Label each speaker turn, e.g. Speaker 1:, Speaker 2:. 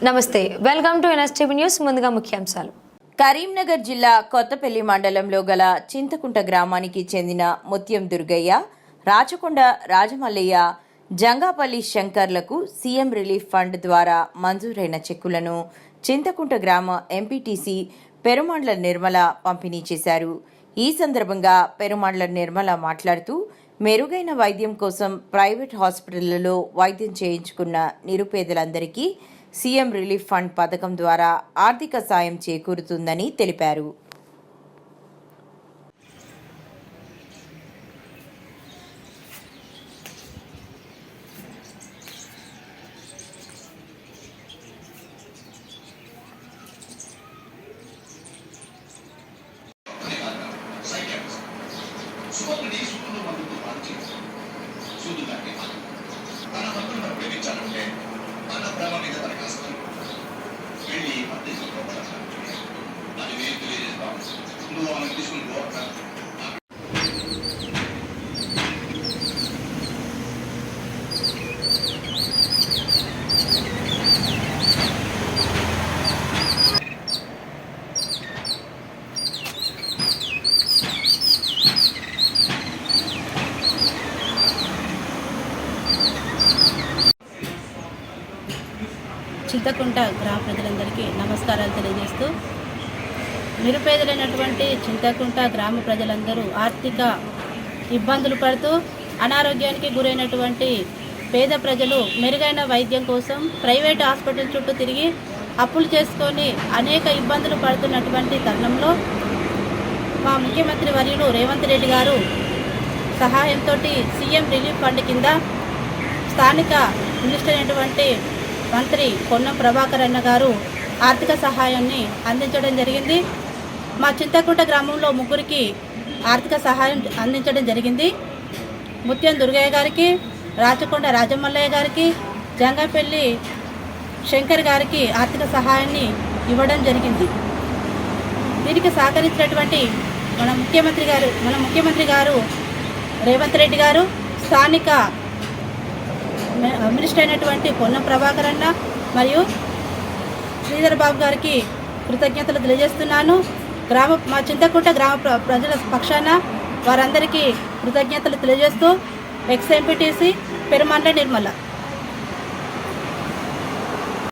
Speaker 1: నమస్తే, welcome to NSTV news. ముందుగా ముఖ్యాంశాలు.
Speaker 2: కరీంనగర్ జిల్లా కొత్తపల్లి మండలంలో గల చింతకుంట గ్రామానికి చెందిన ముత్యం దుర్గయ్య, రాచకొండ రాజమల్లయ్య, జంగాపల్లి శంకర్లకు సీఎం రిలీఫ్ ఫండ్ ద్వారా మంజూరైన చెక్కులను చింతకుంట గ్రామ ఎంపీటీసీ పెరుమాండ్ల నిర్మల పంపిణీ చేశారు. ఈ సందర్భంగా పెరుమాండ్ల నిర్మల మాట్లాడుతూ, మెరుగైన వైద్యం కోసం ప్రైవేట్ హాస్పిటళ్లలో వైద్యం చేయించుకున్న నిరుపేదలందరికీ సీఎం రిలీఫ్ ఫండ్ పథకం ద్వారా ఆర్థిక సాయం చేకూరుతుందని తెలిపారు.
Speaker 3: చింతకుంట గ్రామ ప్రజలందరికీ నమస్కారాలు తెలియజేస్తూ, నిరుపేదలైనటువంటి చింతకుంట గ్రామ ప్రజలందరూ ఆర్థిక ఇబ్బందులు పడుతూ అనారోగ్యానికి గురైనటువంటి పేద ప్రజలు మెరుగైన వైద్యం కోసం ప్రైవేట్ హాస్పిటల్ చుట్టూ తిరిగి అప్పులు చేసుకొని అనేక ఇబ్బందులు పడుతున్నటువంటి తరుణంలో మా ముఖ్యమంత్రి వర్యులు రేవంత్ రెడ్డి గారు సహాయంతో సీఎం రిలీఫ్ ఫండ్ కింద స్థానిక మినిస్టర్ అయినటువంటి మంత్రి పొన్నం ప్రభాకర్ అన్న గారు ఆర్థిక సహాయాన్ని అందించడం జరిగింది. మా చింతకుంట గ్రామంలో ముగ్గురికి ఆర్థిక సహాయం అందించడం జరిగింది. ముత్యం దుర్గయ్య గారికి, రాచకొండ రాజమల్లయ్య గారికి, జంగాపల్లి శంకర్ గారికి ఆర్థిక సహాయాన్ని ఇవ్వడం జరిగింది. దీనికి సహకరించినటువంటి మన ముఖ్యమంత్రి గారు రేవంత్ రెడ్డి గారు, స్థానిక మినిస్టర్ అయినటువంటి పొన్నం ప్రభాకర్ అన్న మరియు శ్రీధర్ బాబు గారికి కృతజ్ఞతలు తెలియజేస్తున్నాను. మా చింతకుంట గ్రామ ప్రజల పక్షాన వారందరికీ కృతజ్ఞతలు తెలియజేస్తూ ఎక్స్ ఎంపీటీసీ పెరుమాండ్ల నిర్మల.